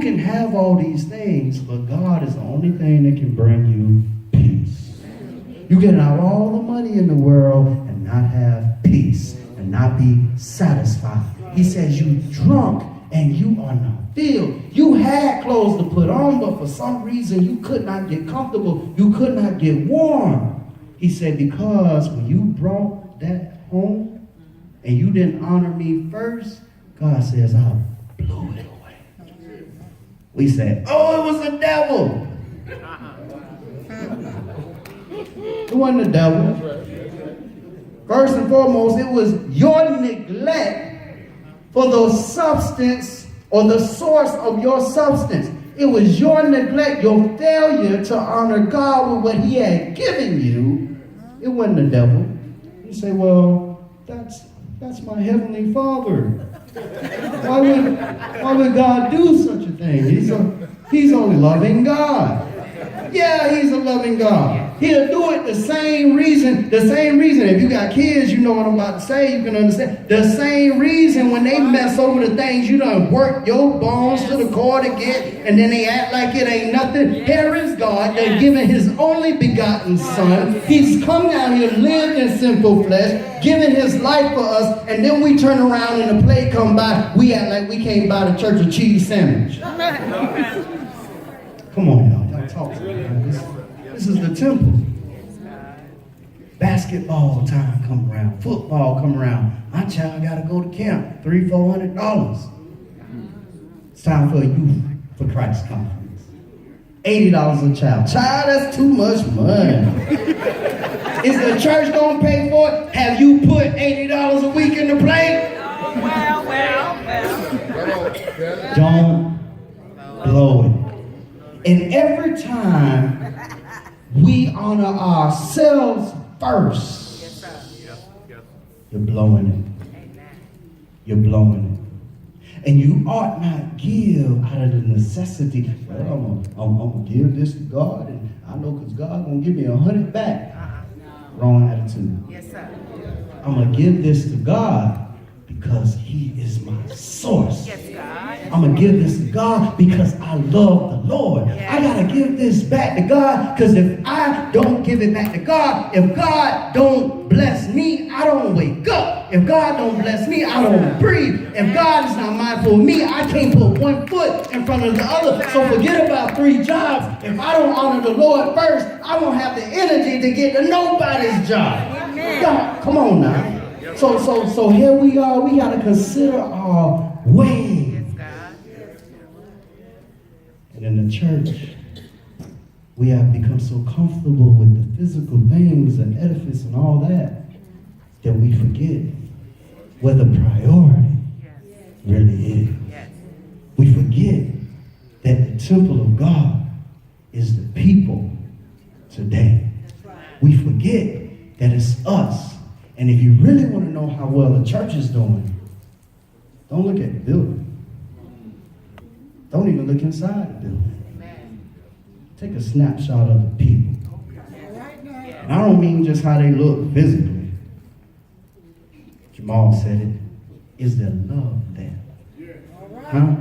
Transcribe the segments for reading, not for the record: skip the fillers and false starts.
can have all these things, but God is the only thing that can bring you peace. You can have all the money in the world and not have peace and not be satisfied. He says you drunk and you are not filled. You had clothes to put on, but for some reason you could not get comfortable. You could not get warm. He said, because when you brought that home and you didn't honor me first, God says, I blew it away. We said, oh, it was the devil. It wasn't the devil. First and foremost, it was your neglect for the substance or the source of your substance. It was your neglect, your failure to honor God with what he had given you. It wasn't the devil. You say, well, that's my heavenly Father. Why would God do such a thing? He's a loving God. Yeah, he's a loving God. He'll do it the same reason. If you got kids, you know what I'm about to say, you can understand. The same reason when they mess over the things you done work your bones to the core to get, and then they act like it ain't nothing. Here is God that given his only begotten son. He's come down here, lived in sinful flesh, given his life for us, and then we turn around and the plate come by, we act like we came by the church of cheese sandwich. Come on, y'all. Y'all talk to me. This is the temple. Basketball time come around. Football come around. My child got to go to camp. $300-$400. It's time for a Youth for Christ conference. $80 a child. Child, that's too much money. Is the church going to pay for it? Have you put $80 a week in the plate? Oh, well. Don't blow it. And every time we honor ourselves first, Yes, sir. you're blowing it. You're blowing it. And you ought not give out of the necessity. Well, I'm going to give this to God, and I know because God's going to give me 100 back. Wrong attitude. Yes, sir. I'm going to give this to God because he is my source. Yes, God. I'm going to give this to God because I love the Lord. Yes. I got to give this back to God because if I don't give it back to God, if God don't bless me, I don't wake up. If God don't bless me, I don't breathe. If God is not mindful of me, I can't put one foot in front of the other. So forget about 3 jobs. If I don't honor the Lord first, I won't have the energy to get to nobody's job. God, come on now. So here we are. We got to consider our ways. And in the church, we have become so comfortable with the physical things and edifice and all that we forget where the priority really is. We forget that the temple of God is the people today. We forget that it's us. And if you really want to know how well the church is doing, don't look at the building. Don't even look inside the building. Take a snapshot of the people. And I don't mean just how they look physically. Jamal said it. Is there love there? Huh?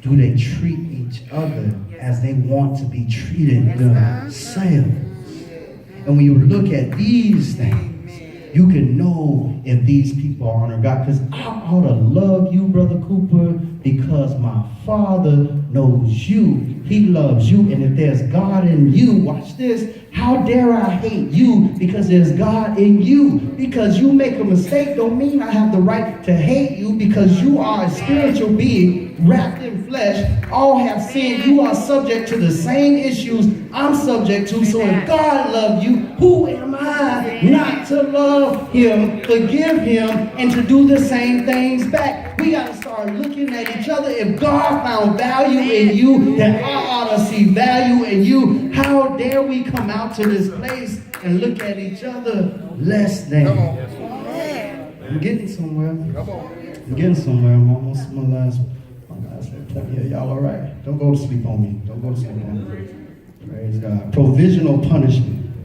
Do they treat each other as they want to be treated themselves? And when you look at these things, you can know if these people honor God. Because I ought to love you, Brother Cooper, because my Father knows you. He loves you. And if there's God in you, watch this. How dare I hate you because there's God in you? Because you make a mistake don't mean I have the right to hate you, because you are a spiritual being wrapped in flesh. All have sinned. You are subject to the same issues I'm subject to. So if God loved you, who am I not to love him, forgive him, and to do the same things back? We got to start looking at each other. If God found value in you, then I ought to see value in you. How dare we come out to this place and look at each other less than? I'm getting somewhere. I'm getting somewhere. I'm almost my last point. Yeah, y'all all right? Don't go to sleep on me. Don't go to sleep on me. Praise God. Provisional punishment.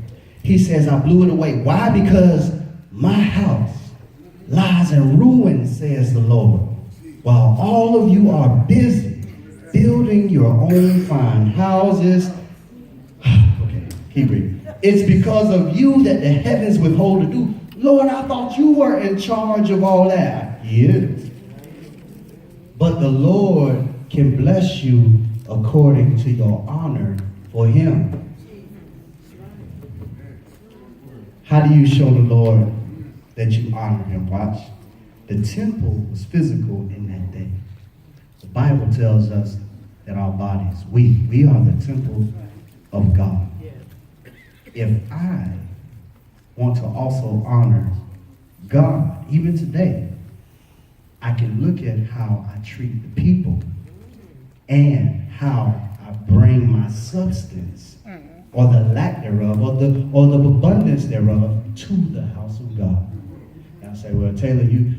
He says, I blew it away. Why? Because my house lies in ruins, says the Lord, while all of you are busy building your own fine houses. Okay, keep reading. It's because of you that the heavens withhold the dew. Lord, I thought you were in charge of all that. Yes. But the Lord can bless you according to your honor for him. How do you show the Lord that you honor him? Watch. The temple was physical in that day. The Bible tells us that our bodies, we are the temple of God. If I want to also honor God, even today, I can look at how I treat the people and how I bring my substance or the lack thereof or the abundance thereof to the house of God. And I say, well, Taylor, you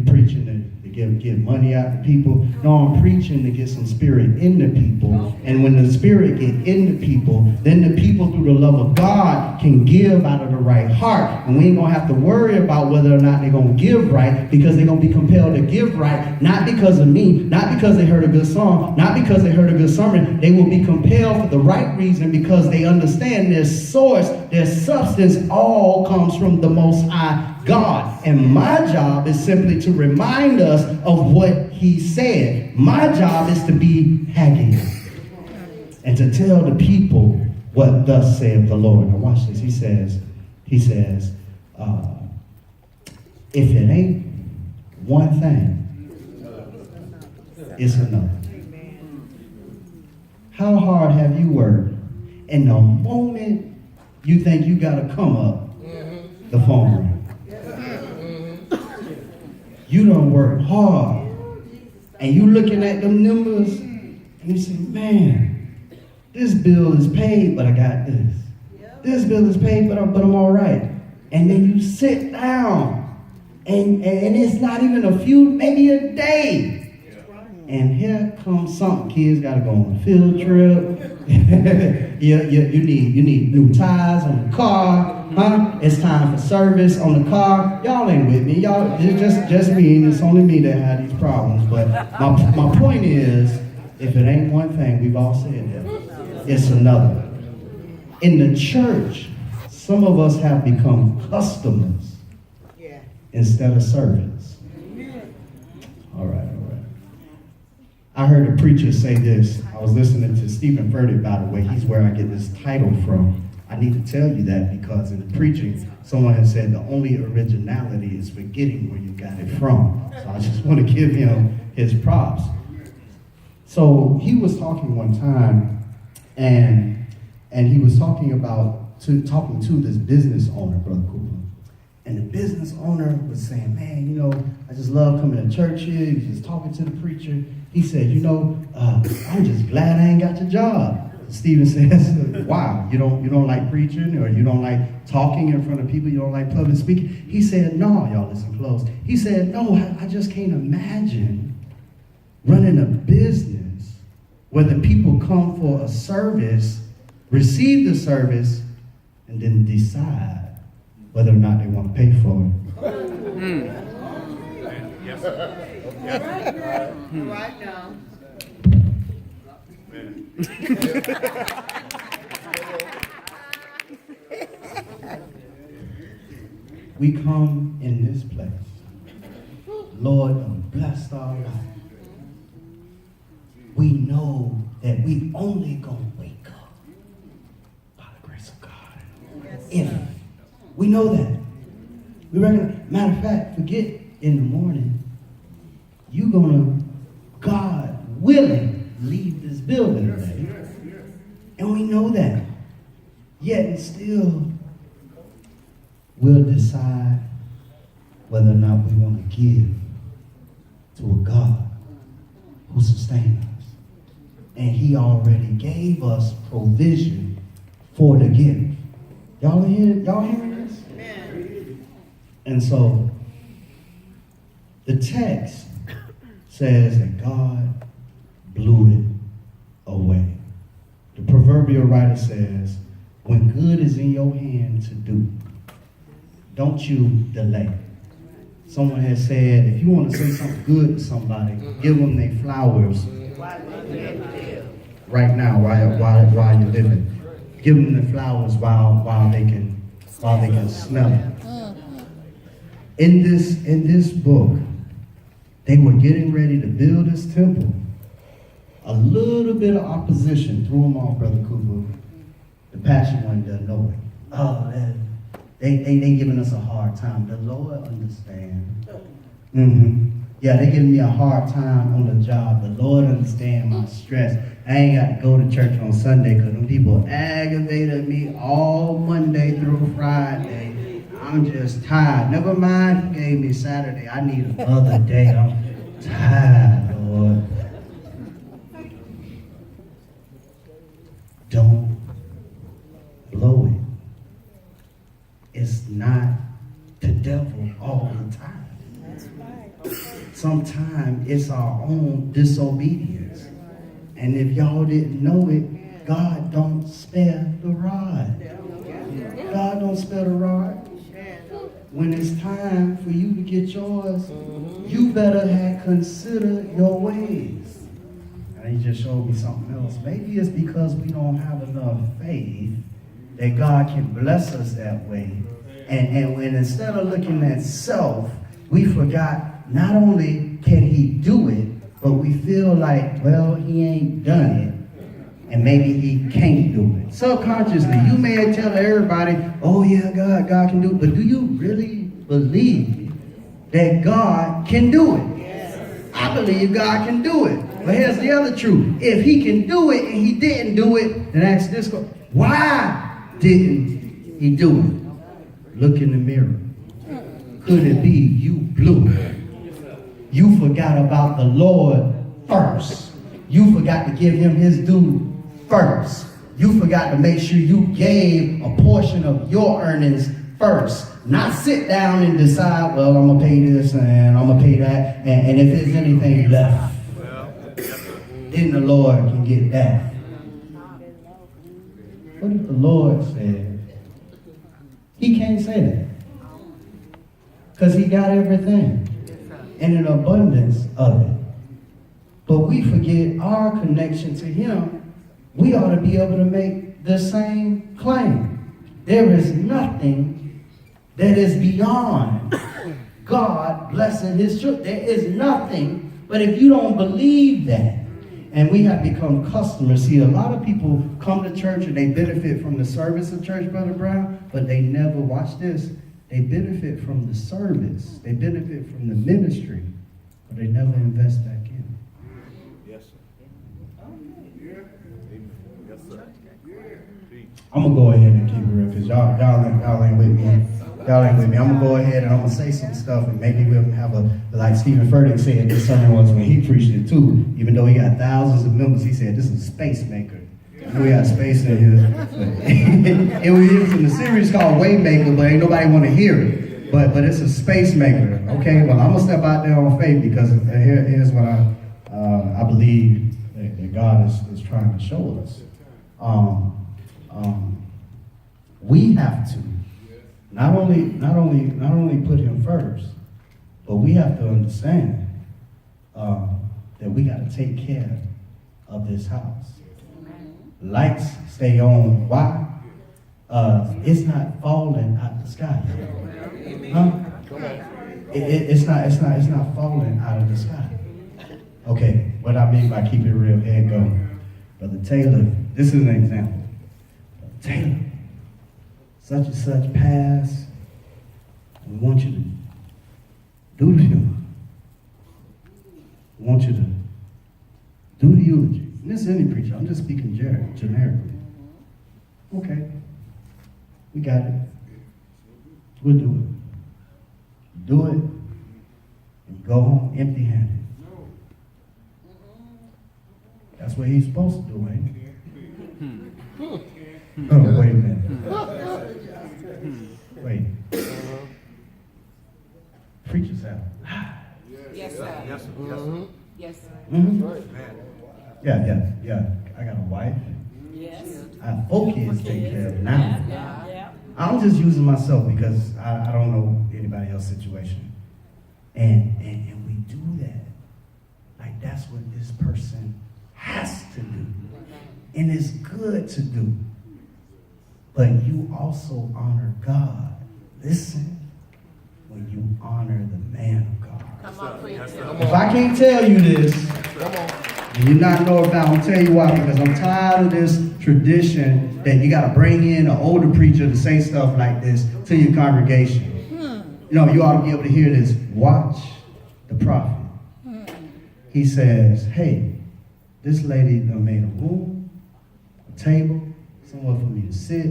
preaching to give money out to people. No, I'm preaching to get some spirit in the people. And when the spirit get in the people, then the people through the love of God can give out of the right heart. And we ain't going to have to worry about whether or not they're going to give right, because they're going to be compelled to give right, not because of me, not because they heard a good song, not because they heard a good sermon. They will be compelled for the right reason, because they understand their source, their substance all comes from the Most High God. And my job is simply to remind us of what he said. My job is to be Haggai and to tell the people what thus saith the Lord. Now watch this. He says, if it ain't one thing, it's another. How hard have you worked? And the moment you think you got to come up, the phone rings. You done work hard, and you looking at them numbers, and you say, man, this bill is paid, but I got this. This bill is paid, but I'm all right. And then you sit down, and it's not even a few, maybe a day. And here comes something. Kids got to go on a field trip. you need new tires on the car. Huh? It's time for service on the car. Y'all ain't with me. Y'all, it's just me, and it's only me that had these problems. But my point is, if it ain't one thing, we've all said that, it's another. In the church, some of us have become customers instead of servants. All right. I heard a preacher say this. I was listening to Stephen Furtick, by the way. He's where I get this title from. I need to tell you that because in the preaching, someone has said the only originality is forgetting where you got it from. So I just want to give him his props. So he was talking one time, and he was talking to this business owner, Brother Cooper. And the business owner was saying, man, I just love coming to church here. He was just talking to the preacher. He said, I'm just glad I ain't got your job. Stephen says, wow, you don't like preaching, or you don't like talking in front of people, you don't like public speaking? He said, no, y'all listen close. He said, no, I just can't imagine running a business where the people come for a service, receive the service, and then decide whether or not they want to pay for it. Yes. Right now. We come in this place, Lord, bless our life. We know that we only gonna wake up by the grace of God. If we know that, we recognize. Matter of fact, forget in the morning, you gonna, God willing, leave this building today. And we know that. Yet and still, we'll decide whether or not we want to give to a God who sustains us. And he already gave us provision for the gift. Y'all hearing this? Amen. And so, the text says that God blew it away. The proverbial writer says, when good is in your hand to do, don't you delay. Someone has said, if you want to say something good to somebody, give them their flowers Right now, while you're living. Give them the flowers while they can smell it. In this book, they were getting ready to build this temple. A little bit of opposition threw them off, Brother Cooper. The passion one doesn't know it. Oh, they giving us a hard time. The Lord understands. Yeah, they giving me a hard time on the job. The Lord understands my stress. I ain't got to go to church on Sunday because them people aggravated me all Monday through Friday. I'm just tired. Never mind, He gave me Saturday. I need another day. I'm tired, Lord. Don't blow it. It's not the devil all the time. Sometimes it's our own disobedience. And if y'all didn't know it, God don't spare the rod. God don't spare the rod. When it's time for you to get yours, you better have considered your ways. And He just showed me something else. Maybe it's because we don't have enough faith that God can bless us that way. And when instead of looking at self, we forgot not only can He do it, but we feel like, well, He ain't done it, and maybe He can't do it. Subconsciously, you may tell everybody, oh yeah, God can do it, but do you really believe that God can do it? Yes. I believe God can do it. But here's the other truth. If He can do it and He didn't do it, then ask this question, why didn't He do it? Look in the mirror. Could it be you blew it? You forgot about the Lord first. You forgot to give Him His due first. You forgot to make sure you gave a portion of your earnings first. Not sit down and decide, well, I'm going to pay this and I'm going to pay that. And if there's anything left, then the Lord can get that. What if the Lord said? He can't say that. Because He got everything. And an abundance of it. But we forget our connection to Him. We ought to be able to make the same claim. There is nothing that is beyond God blessing His children. There is nothing. But if you don't believe that, and we have become customers. See, a lot of people come to church and they benefit from the service of church, Brother Brown, but they never, watch this, they benefit from the service. They benefit from the ministry, but they never invest back in. Yes, sir. Yes, sir. I'm going to go ahead and keep it real because y'all ain't with me. Y'all ain't with me. I'm going to go ahead and I'm going to say some stuff and maybe we'll have like Stephen Furtick said this sermon was when he preached it too. Even though he got thousands of members, he said this is a space maker. We got space in here. It was in the series called Waymaker, but ain't nobody want to hear it. But it's a space maker. Okay, well I'm gonna step out there on faith because here's what I believe that God is trying to show us. We have to not only put Him first, but we have to understand that we got to take care of this house. Lights stay on. Why? It's not falling out the sky. Huh? It's not falling out of the sky. Okay, what I mean by keep it real, here it go. Brother Taylor, this is an example. Brother Taylor, such and such passed. We want you to do the funeral. We want you to do the eulogy. And this is any preacher. I'm just speaking generically. Okay. We got it. We'll do it. Do it and go home empty-handed. That's what He's supposed to do, ain't it? Oh, wait a minute. Wait. Preachers have. Yes, sir. Yes, sir. Yes, sir. Mm-hmm. Yeah. I got a wife. Yes. I have 4 kids to take care of now. Yeah. I'm just using myself because I don't know anybody else's situation. And we do that. Like that's what this person has to do. And it's good to do. But you also honor God. Listen, when you honor the man of God. Come on, preacher. If I can't tell you this, and you're not Northbound, I'll tell you why, because I'm tired of this tradition that you got to bring in an older preacher to say stuff like this to your congregation. You know, you ought to be able to hear this. Watch the prophet. He says, hey, this lady done made a room, a table, somewhere for me to sit.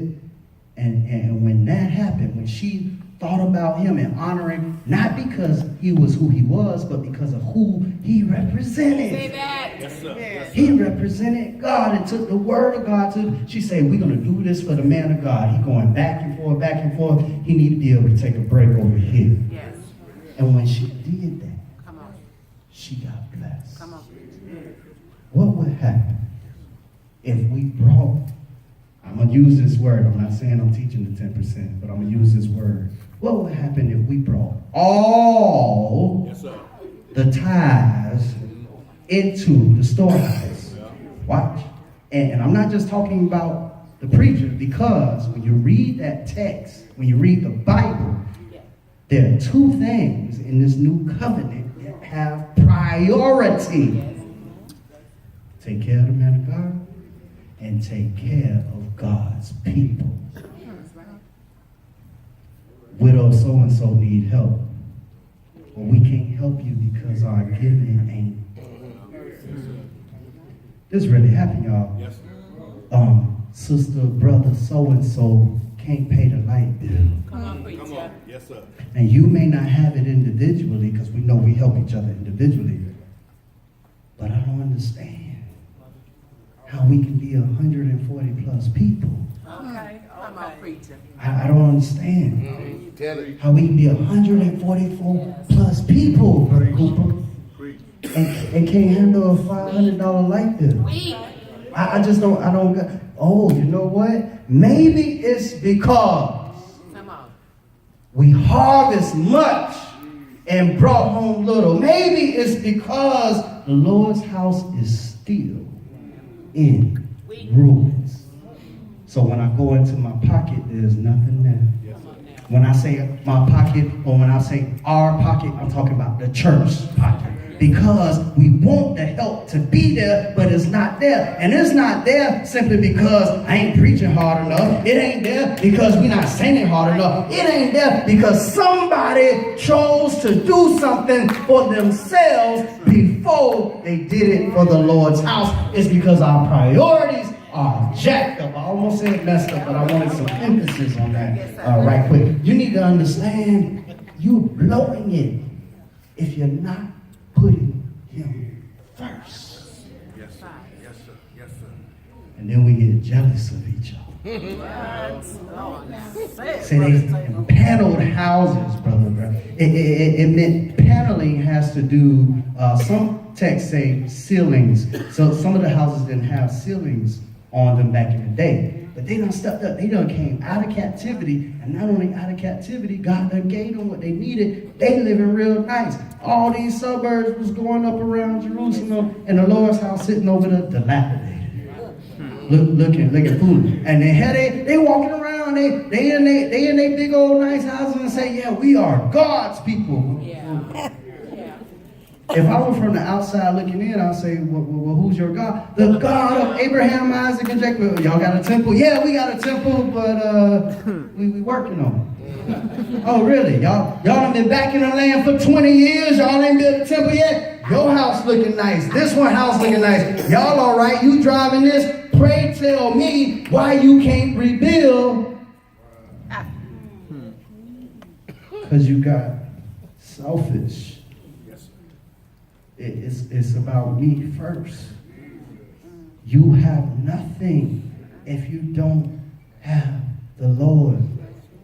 And when that happened, when she thought about him and honoring, not because he was who he was, but because of who he represented. Say that. Yes, sir. Yes, sir. He represented God and took the word of God to, she said, we're going to do this for the man of God. He going back and forth, back and forth. He need to be able to take a break over here. Yes. And when she did that, Come on. she got blessed. Come on, preacher. What would happen if we brought, I'm going to use this word, I'm not saying I'm teaching the 10%, but I'm going to use this word. What would happen if we brought all Yes, sir. the tithes into the storehouse? Watch. And I'm not just talking about the preacher, because when you read that text, when you read the Bible, there are two things in this new covenant that have priority. Take care of the man of God and take care of God's people. Widow so-and-so need help. Well, we can't help you because our giving ain't. This really happened, y'all. Yes, sir. Sister, brother so-and-so can't pay the light bill. Come on, Come preacher. on. Yes, sir. And you may not have it individually, because we know we help each other individually. But I don't understand how we can be 140 plus people. Okay. Come on, preacher. I don't understand Tell it. how we can be 144 plus people, Brother Cooper, and can't handle a $500 light bill. I just don't, oh, you know what? Maybe it's because Come on. we harvest much and brought home little. Maybe it's because the Lord's house is still in ruins. So when I go into my pocket, there's nothing there. When I say my pocket, or when I say our pocket, I'm talking about the church pocket. Because we want the help to be there, but it's not there. And it's not there simply because I ain't preaching hard enough. It ain't there because we're not singing hard enough. It ain't there because somebody chose to do something for themselves before they did it for the Lord's house. It's because our priorities are jacked up. I almost said messed up, but I wanted some emphasis on that right quick. You need to understand, you're blowing it if you're not putting him first. Yes, sir. Yes, sir. Yes, sir. And then we get jealous of each other. See, they paneled houses, brother. It meant paneling has to do, some texts say ceilings. So some of the houses didn't have ceilings on them back in the day. But they done stepped up. They done came out of captivity. And not only out of captivity, God done gave them what they needed. They living real nice. All these suburbs was going up around Jerusalem, and the Lord's house sitting over there dilapidated. Looking foolish. And they walking around, they in they big old nice houses and say, yeah, we are God's people. Yeah. If I were from the outside looking in, I'll say, well, who's your God? The God of Abraham, Isaac, and Jacob. Y'all got a temple? Yeah, we got a temple, but we working on it. Oh, really? Y'all done been back in the land for 20 years. Y'all ain't built a temple yet? Your house looking nice. This one house looking nice. Y'all all right? You driving this? Pray tell me why you can't rebuild. Because you got selfish. It's about me first. You have nothing if you don't have the Lord.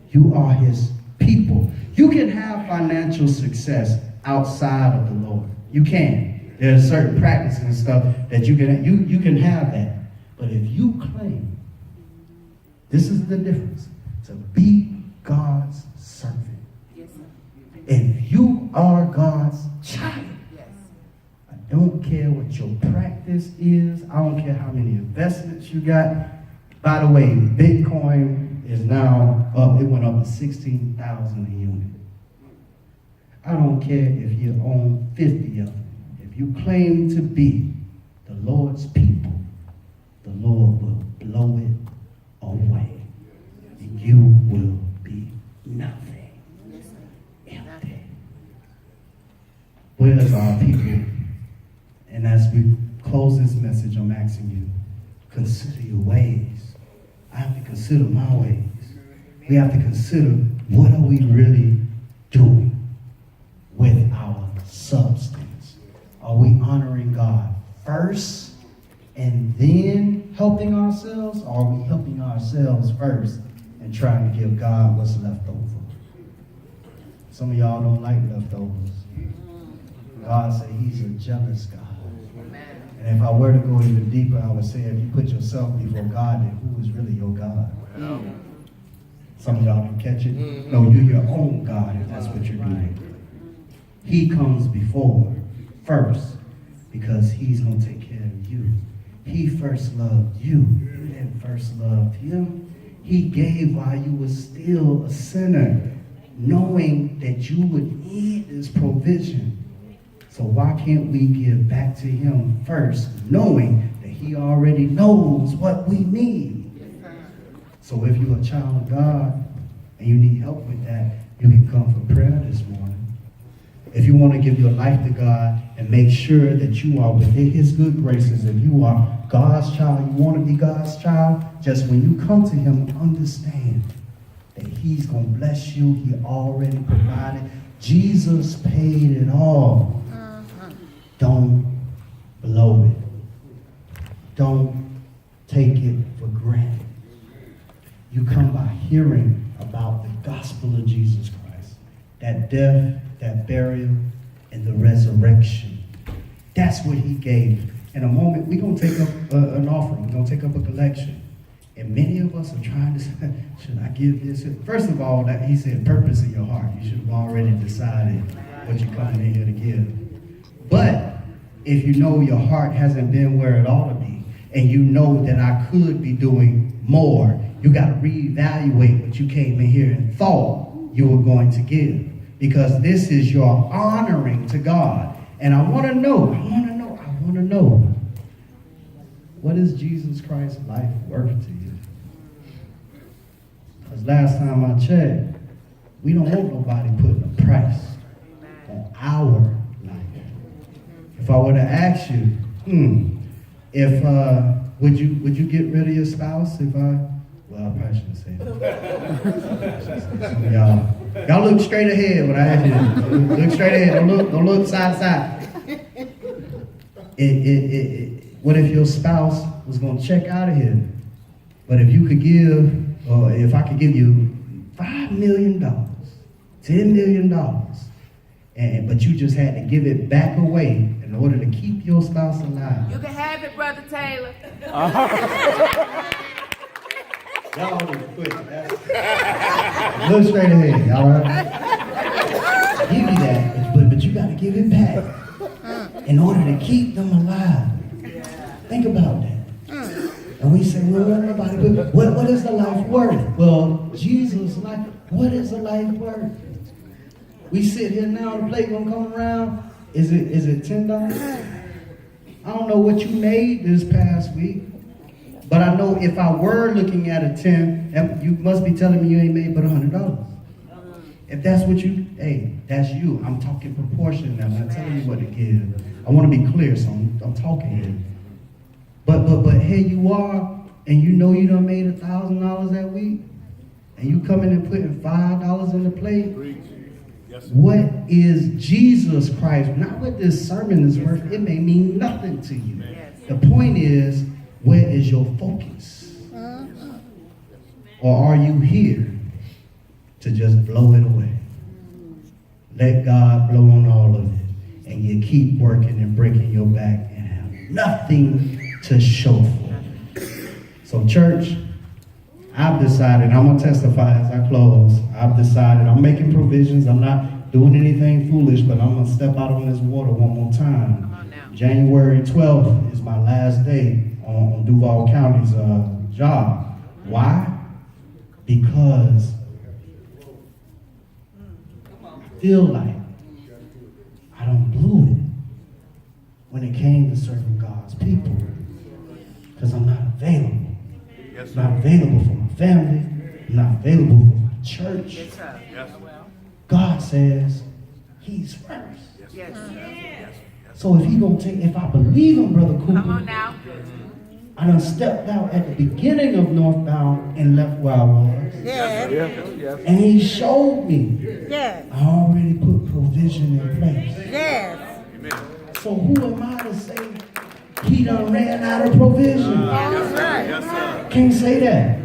You are his people. You can have financial success outside of the Lord. You can. There's certain practices and stuff that you can have that. But if you claim, this is the difference, to be God's servant. If you are God's child, Don't care what your practice is. I don't care how many investments you got. By the way, Bitcoin is now up. It went up to 16,000 a unit. I don't care if you own 50 of them. If you claim to be the Lord's people, the Lord will blow it away. And you will be nothing. Empty. Where's our people? And as we close this message, I'm asking you, consider your ways. I have to consider my ways. We have to consider, what are we really doing with our substance? Are we honoring God first and then helping ourselves? Or are we helping ourselves first and trying to give God what's left over? Some of y'all don't like leftovers. God said he's a jealous God. And if I were to go even deeper, I would say, if you put yourself before God, then who is really your God? Some of y'all don't catch it. No, you're your own God if that's what you're doing. He comes before first because he's going to take care of you. He first loved you. You didn't first love him. He gave while you were still a sinner, knowing that you would need this provision. So why can't we give back to him first, knowing that he already knows what we need? So if you're a child of God and you need help with that, you can come for prayer this morning. If you want to give your life to God and make sure that you are within his good graces, if you are God's child, you want to be God's child, just when you come to him, understand that he's going to bless you. He already provided. Jesus paid it all. Don't blow it. Don't take it for granted. You come by hearing about the gospel of Jesus Christ, that death, that burial, and the resurrection. That's what he gave. In a moment, we're going to take up an offering. We're going to take up a collection. And many of us are trying to say, should I give this? First of all, that he said, purpose in your heart. You should have already decided what you're coming in here to give. But if you know your heart hasn't been where it ought to be, and you know that I could be doing more, you got to reevaluate what you came in here and thought you were going to give. Because this is your honoring to God. And I want to know, what is Jesus Christ's life worth to you? Because last time I checked, we don't want nobody putting a price on our life. If I were to ask you, would you get rid of your spouse if I probably shouldn't say that. Y'all look straight ahead when I ask you. Look straight ahead. Don't look side to side. What if your spouse was going to check out of here? But if you could give, or if I could give you $5 million, $10 million, but you just had to give it back away in order to keep your spouse alive. You can have it, Brother Taylor. Y'all just quit. Look straight ahead, all right? Give you that, but you got to give it back in order to keep them alive. Think about that. And we say, well, what is the life worth? Well, Jesus' life, what is the life worth? We sit here now, the plate gonna come around. Is it $10? I don't know what you made this past week, but I know if I were looking at a 10, you must be telling me you ain't made but $100. If that's what hey, that's you. I'm talking proportion now. I'm not telling you what to give. I want to be clear, so I'm talking here. But here you are, and you know you done made $1,000 that week, and you coming and putting $5 in the plate. What is Jesus Christ? Not what this sermon is worth. It may mean nothing to you. The point is, where is your focus? Or are you here to just blow it away? Let God blow on all of it, and you keep working and breaking your back and have nothing to show for it. So church, I've decided, I'm going to testify as I close, I've decided I'm making provisions. I'm not doing anything foolish, but I'm going to step out on this water one more time. January 12th is my last day on Duval County's job. Why? Because I feel like I don't blew it when it came to serving God's people. Because I'm not available. Yes, I'm not sir. available for my family. I'm not available for my church. Yes, sir. God says he's first. Yes. So if he gonna take, if I believe him, Brother Come on Cooper, now. I done stepped out at the beginning of Northbound and left where I was. Yes. And he showed me Yes. I already put provision in place. Yes. So who am I to say he done ran out of provision? That's right. Yes, sir. Can't say that.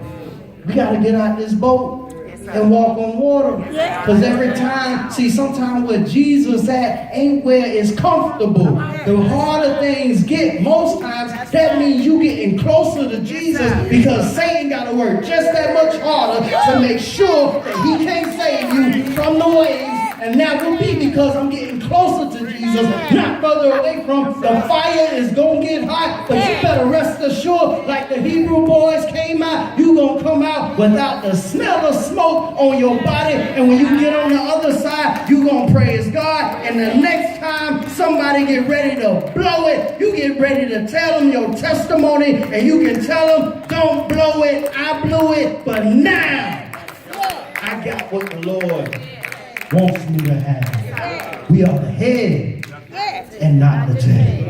We gotta get out this boat and walk on water. Because every time, see, sometimes where Jesus at ain't where it's comfortable. The harder things get, most times, that means you getting closer to Jesus because Satan got to work just that much harder to make sure that he can't save you from the waves. And that will be because I'm getting closer to Jesus, not further away from. The fire is going to get hot, but you better rest assured, like the Hebrew boys came out, you going to come out without the smell of smoke on your body. And when you get on the other side, you going to praise God. And the next time somebody get ready to blow it, you get ready to tell them your testimony, and you can tell them, don't blow it, I blew it, but now I got what the Lord wants me to have. We are the head and not the tail.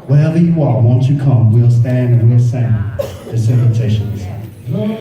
Wherever you are, won't you come? We'll stand and we'll sing this invitation.